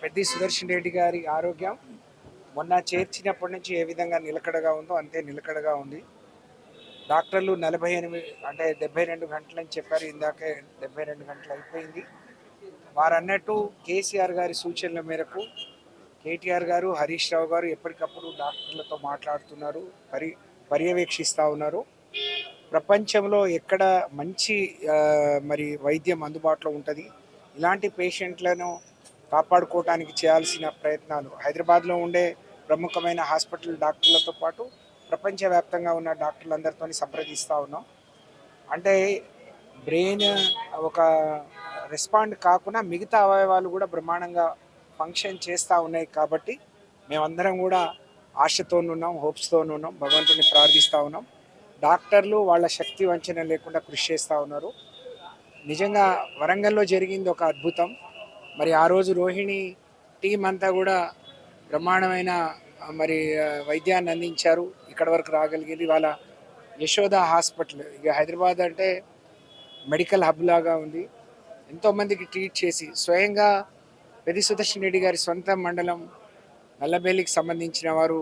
పెద్ది సుదర్శన్ రెడ్డి గారి ఆరోగ్యం మొన్న చేర్చినప్పటి నుంచి ఏ విధంగా నిలకడగా ఉందో అంతే నిలకడగా ఉంది. డాక్టర్లు 48 అంటే 72 గంటలని చెప్పారు. ఇందాకే 72 గంటలు అయిపోయింది. వారన్నట్టు కేసీఆర్ గారి సూచనల మేరకు కేటీఆర్ గారు, హరీష్ రావు గారు ఎప్పటికప్పుడు డాక్టర్లతో మాట్లాడుతున్నారు, పర్యవేక్షిస్తూ ఉన్నారు. ప్రపంచంలో ఎక్కడ మంచి మరి వైద్యం అందుబాటులో ఉంటుంది, ఇలాంటి పేషెంట్లను కాపాడుకోవడానికి చేయాల్సిన ప్రయత్నాలు హైదరాబాద్లో ఉండే ప్రముఖమైన హాస్పిటల్ డాక్టర్లతో పాటు ప్రపంచవ్యాప్తంగా ఉన్న డాక్టర్లందరితో సంప్రదిస్తూ ఉన్నాం. అంటే బ్రెయిన్ ఒక రెస్పాండ్ కాకుండా మిగతా అవయవాలు కూడా బ్రహ్మాండంగా ఫంక్షన్ చేస్తూ ఉన్నాయి. కాబట్టి మేమందరం కూడా ఆశతో ఉన్నాం, హోప్స్తో ఉన్నాం, భగవంతుని ప్రార్థిస్తూ ఉన్నాం. డాక్టర్లు వాళ్ళ శక్తి వంచన లేకుండా కృషి చేస్తూ ఉన్నారు. నిజంగా వరంగల్లో జరిగింది ఒక అద్భుతం. మరి ఆ రోజు రోహిణి టీం అంతా కూడా బ్రహ్మాండమైన మరి వైద్యాన్ని అందించారు. ఇక్కడ వరకు రాగలిగింది. వాళ్ళ యశోద హాస్పిటల్, ఇక హైదరాబాద్ అంటే మెడికల్ హబ్ లాగా ఉంది. ఎంతోమందికి ట్రీట్ చేసి స్వయంగా పెద్ది సుదర్శన్ రెడ్డి గారి సొంత మండలం నల్లబెల్లికి సంబంధించిన వారు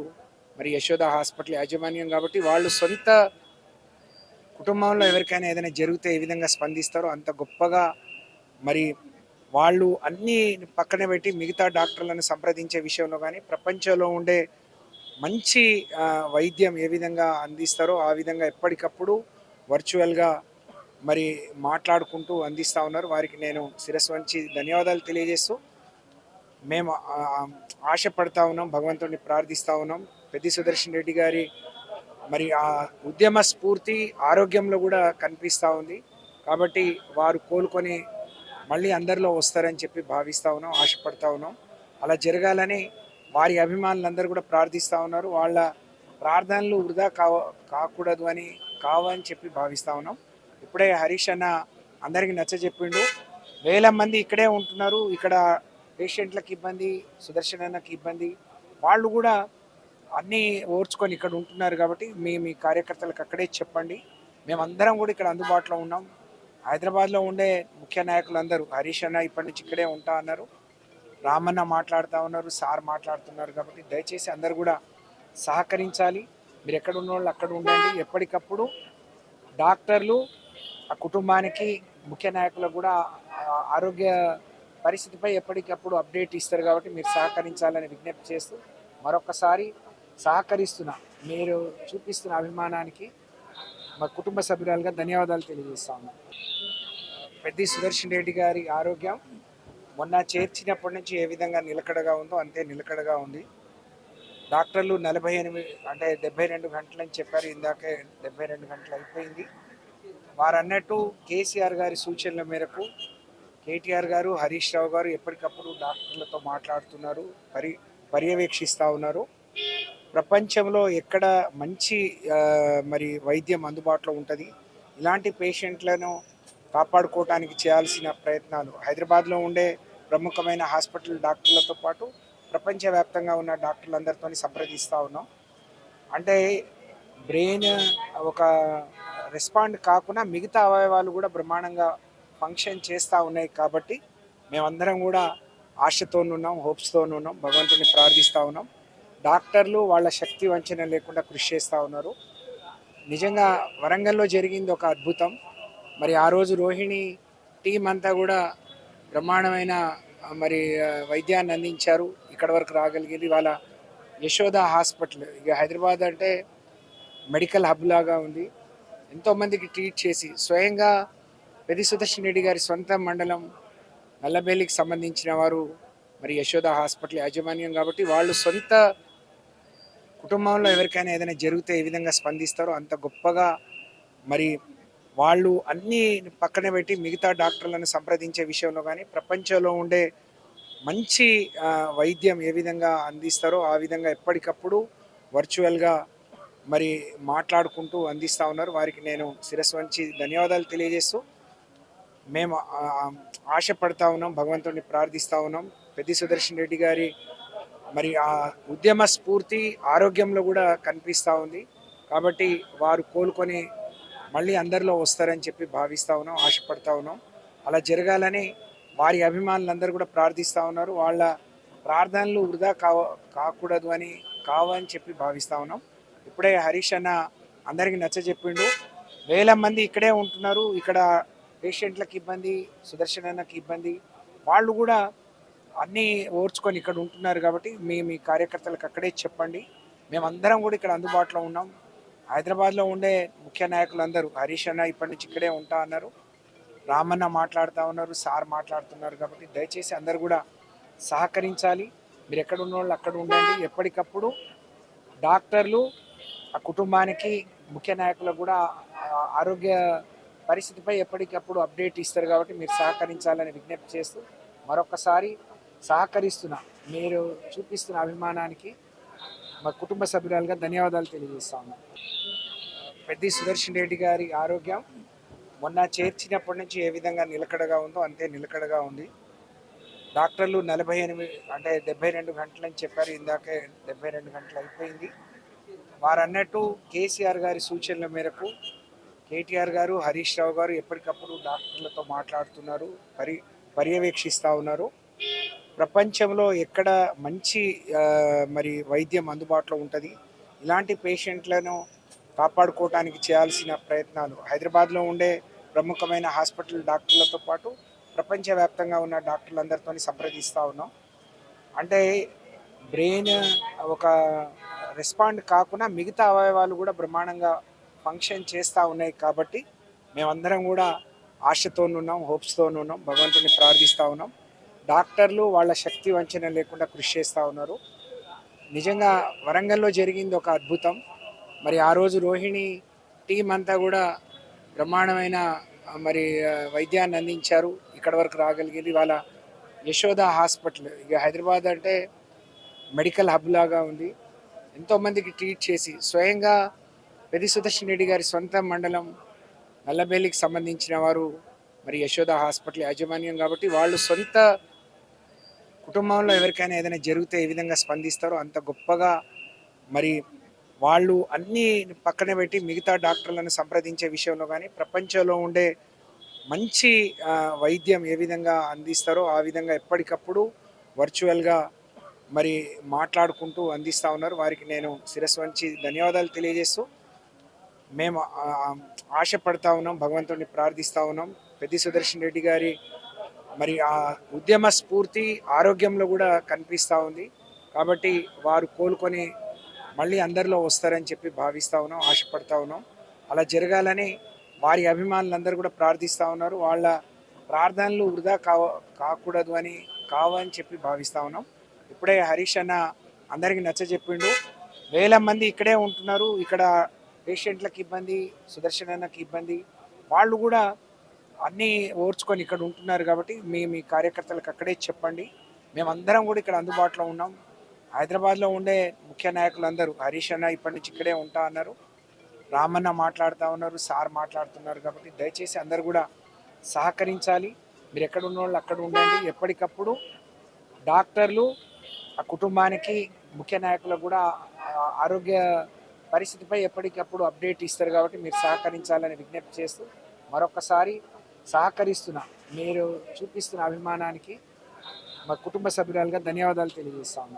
మరి యశోద హాస్పిటల్ యాజమాన్యం. కాబట్టి వాళ్ళు సొంత కుటుంబంలో ఎవరికైనా ఏదైనా జరిగితే ఏ విధంగా స్పందిస్తారో అంత గొప్పగా మరి వాళ్ళు అన్నీ పక్కన పెట్టి మిగతా డాక్టర్లను సంప్రదించే విషయంలో కానీ ప్రపంచంలో ఉండే మంచి వైద్యం ఏ విధంగా అందిస్తారో ఆ విధంగా ఎప్పటికప్పుడు వర్చువల్గా మరి మాట్లాడుకుంటూ అందిస్తూ ఉన్నారు. వారికి నేను శిరస్సు వంచి ధన్యవాదాలు తెలియజేస్తూ మేము ఆశపడతా ఉన్నాం, భగవంతుడిని ప్రార్థిస్తూ ఉన్నాం. పెద్ది సుదర్శన్ రెడ్డి గారి మరి ఆ ఉద్యమ స్ఫూర్తి ఆరోగ్యంలో కూడా కనిపిస్తూ ఉంది. కాబట్టి వారు కోలుకొని మళ్ళీ అందరిలో వస్తారని చెప్పి భావిస్తూ ఉన్నాం, ఆశపడతా ఉన్నాం. అలా జరగాలని వారి అభిమానులందరూ కూడా ప్రార్థిస్తూ ఉన్నారు. వాళ్ళ ప్రార్థనలు వృధా కాకూడదు అని కావని చెప్పి భావిస్తూ ఉన్నాం. ఇప్పుడే హరీష్ అన్న అందరికీ నచ్చజెప్పిండు. వేల మంది ఇక్కడే ఉంటున్నారు. ఇక్కడ పేషెంట్లకు ఇబ్బంది, సుదర్శన్ అన్నకి ఇబ్బంది, వాళ్ళు కూడా అన్నీ ఓర్చుకొని ఇక్కడ ఉంటున్నారు. కాబట్టి మీ కార్యకర్తలకు అక్కడే చెప్పండి. మేమందరం కూడా ఇక్కడ అందుబాటులో ఉన్నాం. హైదరాబాద్లో ఉండే ముఖ్య నాయకులందరూ హరీష్ అన్న ఇప్పటి నుంచి ఇక్కడే ఉంటా అన్నారు, రామన్న మాట్లాడుతూ ఉన్నారు, సార్ మాట్లాడుతున్నారు. కాబట్టి దయచేసి అందరు కూడా సహకరించాలి. మీరు ఎక్కడ ఉన్న వాళ్ళు అక్కడ ఉండండి. ఎప్పటికప్పుడు డాక్టర్లు ఆ కుటుంబానికి, ముఖ్య నాయకులకు కూడా ఆరోగ్య పరిస్థితిపై ఎప్పటికప్పుడు అప్డేట్ ఇస్తారు. కాబట్టి మీరు సహకరించాలని విజ్ఞప్తి చేస్తూ మరొకసారి సహకరిస్తున్న మీరు చూపిస్తున్న అభిమానానికి మా కుటుంబ సభ్యురాలుగా ధన్యవాదాలు తెలియజేస్తాము. పెద్ది సుదర్శన్ రెడ్డి గారి ఆరోగ్యం మొన్న చేర్చినప్పటి నుంచి ఏ విధంగా నిలకడగా ఉందో అంతే నిలకడగా ఉంది. డాక్టర్లు 48 అంటే 72 గంటలని చెప్పారు. ఇందాకే 72 గంటలు అయిపోయింది. వారన్నట్టు కేసీఆర్ గారి సూచనల మేరకు కేటీఆర్ గారు, హరీష్ రావు గారు ఎప్పటికప్పుడు డాక్టర్లతో మాట్లాడుతున్నారు, పర్యవేక్షిస్తూ ఉన్నారు. ప్రపంచంలో ఎక్కడ మంచి మరి వైద్యం అందుబాటులో ఉంటుంది, ఇలాంటి పేషెంట్లను కాపాడుకోవడానికి చేయాల్సిన ప్రయత్నాలు హైదరాబాద్లో ఉండే ప్రముఖమైన హాస్పిటల్ డాక్టర్లతో పాటు ప్రపంచవ్యాప్తంగా ఉన్న డాక్టర్లందరితో సంప్రదిస్తూ ఉన్నాం. అంటే బ్రెయిన్ ఒక రెస్పాండ్ కాకుండా మిగతా అవయవాలు కూడా బ్రహ్మాండంగా ఫంక్షన్ చేస్తూ ఉన్నాయి. కాబట్టి మేమందరం కూడా ఆశతో ఉన్నాం, హోప్స్తో ఉన్నాం, భగవంతుని ప్రార్థిస్తూ ఉన్నాం. డాక్టర్లు వాళ్ళ శక్తి వంచన లేకుండా కృషి చేస్తూ ఉన్నారు. నిజంగా వరంగల్లో జరిగింది ఒక అద్భుతం. మరి ఆ రోజు రోహిణి టీం అంతా కూడా బ్రహ్మాండమైన మరి వైద్యాన్ని అందించారు. ఇక్కడ వరకు రాగలిగింది. వాళ్ళ యశోద హాస్పిటల్, ఇక హైదరాబాద్ అంటే మెడికల్ హబ్ లాగా ఉంది. ఎంతోమందికి ట్రీట్ చేసి స్వయంగా పెద్ది సుదర్శన్ రెడ్డి గారి సొంత మండలం నల్లబెల్లికి సంబంధించిన వారు మరి యశోద హాస్పిటల్ యాజమాన్యం. కాబట్టి వాళ్ళు సొంత కుటుంబంలో ఎవరికైనా ఏదైనా జరిగితే ఏ విధంగా స్పందిస్తారో అంత గొప్పగా మరి వాళ్ళు అన్నీ పక్కన పెట్టి మిగతా డాక్టర్లను సంప్రదించే విషయంలో కానీ ప్రపంచంలో ఉండే మంచి వైద్యం ఏ విధంగా అందిస్తారో ఆ విధంగా ఎప్పటికప్పుడు వర్చువల్గా మరి మాట్లాడుకుంటూ అందిస్తూ ఉన్నారు. వారికి నేను శిరస్సు వంచి ధన్యవాదాలు తెలియజేస్తూ మేము ఆశపడతా ఉన్నాం, భగవంతుడిని ప్రార్థిస్తూ ఉన్నాం. పెద్ది సుదర్శన్ రెడ్డి గారి మరి ఆ ఉద్యమ స్ఫూర్తి ఆరోగ్యంలో కూడా కనిపిస్తూ ఉంది. కాబట్టి వారు కోలుకొని మళ్ళీ అందరిలో వస్తారని చెప్పి భావిస్తూ ఉన్నాం, ఆశపడతా ఉన్నాం. అలా జరగాలని వారి అభిమానులందరూ కూడా ప్రార్థిస్తూ ఉన్నారు. వాళ్ళ ప్రార్థనలు వృధా కాకూడదు అని కావని చెప్పి భావిస్తా ఉన్నాం. ఇప్పుడే హరీష్ అన్న అందరికీ నచ్చజెప్పిండు. వేల మంది ఇక్కడే ఉంటున్నారు, ఇక్కడ పేషెంట్లకు ఇబ్బంది, సుదర్శన్ అన్నకి ఇబ్బంది, వాళ్ళు కూడా అన్నీ ఓర్చుకొని ఇక్కడ ఉంటున్నారు. కాబట్టి మీ కార్యకర్తలకు అక్కడే చెప్పండి. మేమందరం కూడా ఇక్కడ అందుబాటులో ఉన్నాం. హైదరాబాద్లో ఉండే ముఖ్య నాయకులందరూ హరీష్ అన్న ఇప్పటి నుంచి ఇక్కడే ఉంటా అన్నారు, రామన్న మాట్లాడుతూ ఉన్నారు, సార్ మాట్లాడుతున్నారు. కాబట్టి దయచేసి అందరు కూడా సహకరించాలి. మీరు ఎక్కడ ఉన్న వాళ్ళు అక్కడ ఉండండి. ఎప్పటికప్పుడు డాక్టర్లు ఆ కుటుంబానికి ముఖ్య నాయకులకు కూడా ఆరోగ్య పరిస్థితిపై ఎప్పటికప్పుడు అప్డేట్ ఇస్తారు. కాబట్టి మీరు సహకరించాలని విజ్ఞప్తి చేస్తూ మరొకసారి సహకరిస్తున్న మీరు చూపిస్తున్న అభిమానానికి మా కుటుంబ సభ్యురాలుగా ధన్యవాదాలు తెలియజేస్తాము. పెద్ది సుదర్శన్ రెడ్డి గారి ఆరోగ్యం మొన్న చేర్చినప్పటి నుంచి ఏ విధంగా నిలకడగా ఉందో అంతే నిలకడగా ఉంది. డాక్టర్లు 48 అంటే 72 గంటలు అని చెప్పారు. ఇందాకే 72 గంటలు అయిపోయింది. వారు అన్నట్టు కేసీఆర్ గారి సూచనల మేరకు కేటీఆర్ గారు, హరీష్ రావు గారు ఎప్పటికప్పుడు డాక్టర్లతో మాట్లాడుతున్నారు, పర్యవేక్షిస్తూ ఉన్నారు. ప్రపంచంలో ఎక్కడ మంచి మరి వైద్యం అందుబాటులో ఉంటుంది, ఇలాంటి పేషెంట్లను కాపాడుకోవడానికి చేయాల్సిన ప్రయత్నాలు హైదరాబాద్లో ఉండే ప్రముఖమైన హాస్పిటల్ డాక్టర్లతో పాటు ప్రపంచవ్యాప్తంగా ఉన్న డాక్టర్లందరితో సంప్రదిస్తూ ఉన్నాం. అంటే బ్రెయిన్ ఒక రెస్పాండ్ కాకుండా మిగతా అవయవాలు కూడా బ్రహ్మాండంగా ఫంక్షన్ చేస్తూ ఉన్నాయి. కాబట్టి మేమందరం కూడా ఆశతో ఉన్నాం, హోప్స్తో ఉన్నాం, భగవంతుని ప్రార్థిస్తూ ఉన్నాం. డాక్టర్లు వాళ్ళ శక్తి వంచన లేకుండా కృషి చేస్తూ ఉన్నారు. నిజంగా వరంగల్లో జరిగింది ఒక అద్భుతం. మరి ఆ రోజు రోహిణి టీం అంతా కూడా బ్రహ్మాండమైన మరి వైద్యాన్ని అందించారు, ఇక్కడ వరకు రాగలిగింది. వాళ్ళ యశోద హాస్పిటల్, ఇక హైదరాబాద్ అంటే మెడికల్ హబ్ లాగా ఉంది. ఎంతోమందికి ట్రీట్ చేసి స్వయంగా పెద్ది సుదర్శన్ రెడ్డి గారి సొంత మండలం నల్లబెల్లికి సంబంధించిన వారు మరి యశోద హాస్పిటల్ యాజమాన్యం. కాబట్టి వాళ్ళు సొంత కుటుంబంలో ఎవరికైనా ఏదైనా జరిగితే ఏ విధంగా స్పందిస్తారో అంత గొప్పగా మరి వాళ్ళు అన్నీ పక్కన పెట్టి మిగతా డాక్టర్లను సంప్రదించే విషయంలో కానీ ప్రపంచంలో ఉండే మంచి వైద్యం ఏ విధంగా అందిస్తారో ఆ విధంగా ఎప్పటికప్పుడు వర్చువల్గా మరి మాట్లాడుకుంటూ అందిస్తూ ఉన్నారు. వారికి నేను శిరస్సు వంచి ధన్యవాదాలు తెలియజేస్తూ మేము ఆశపడతా ఉన్నాం, భగవంతుడిని ప్రార్థిస్తూ ఉన్నాం. పెద్ది సుదర్శన్ రెడ్డి గారి మరి ఆ ఉద్యమ స్ఫూర్తి ఆరోగ్యంలో కూడా కనిపిస్తూ ఉంది. కాబట్టి వారు కోలుకొని మళ్ళీ అందరిలో వస్తారని చెప్పి భావిస్తూ ఉన్నాం, ఆశపడతా ఉన్నాం. అలా జరగాలని వారి అభిమానులందరూ కూడా ప్రార్థిస్తూ ఉన్నారు. వాళ్ళ ప్రార్థనలు వృధా కాకూడదు అని కావని చెప్పి భావిస్తూ ఉన్నాం. ఇప్పుడే హరీష్ అన్న అందరికీ నచ్చజెప్పిండు. వేల మంది ఇక్కడే ఉంటున్నారు, ఇక్కడ పేషెంట్లకు ఇబ్బంది, సుదర్శన్ అన్నకి ఇబ్బంది, వాళ్ళు కూడా అన్నీ ఓర్చుకొని ఇక్కడ ఉంటున్నారు. కాబట్టి మీ కార్యకర్తలకు అక్కడే చెప్పండి. మేమందరం కూడా ఇక్కడ అందుబాటులో ఉన్నాం. హైదరాబాద్లో ఉండే ముఖ్య నాయకులందరూ హరీష్ అన్న ఇప్పటి నుంచి ఇక్కడే ఉంటా అన్నారు, రామన్న మాట్లాడుతూ ఉన్నారు, సార్ మాట్లాడుతున్నారు. కాబట్టి దయచేసి అందరు కూడా సహకరించాలి. మీరు ఎక్కడ ఉన్న వాళ్ళు అక్కడ ఉండండి. ఎప్పటికప్పుడు డాక్టర్లు ఆ కుటుంబానికి ముఖ్య నాయకులకు కూడా ఆరోగ్య పరిస్థితిపై ఎప్పటికప్పుడు అప్డేట్ ఇస్తారు. కాబట్టి మీరు సహకరించాలని విజ్ఞప్తి చేస్తూ మరొకసారి సహకరిస్తున్న మీరు చూపిస్తున్న అభిమానానికి మా కుటుంబ సభ్యురాలుగా ధన్యవాదాలు తెలియజేస్తాము.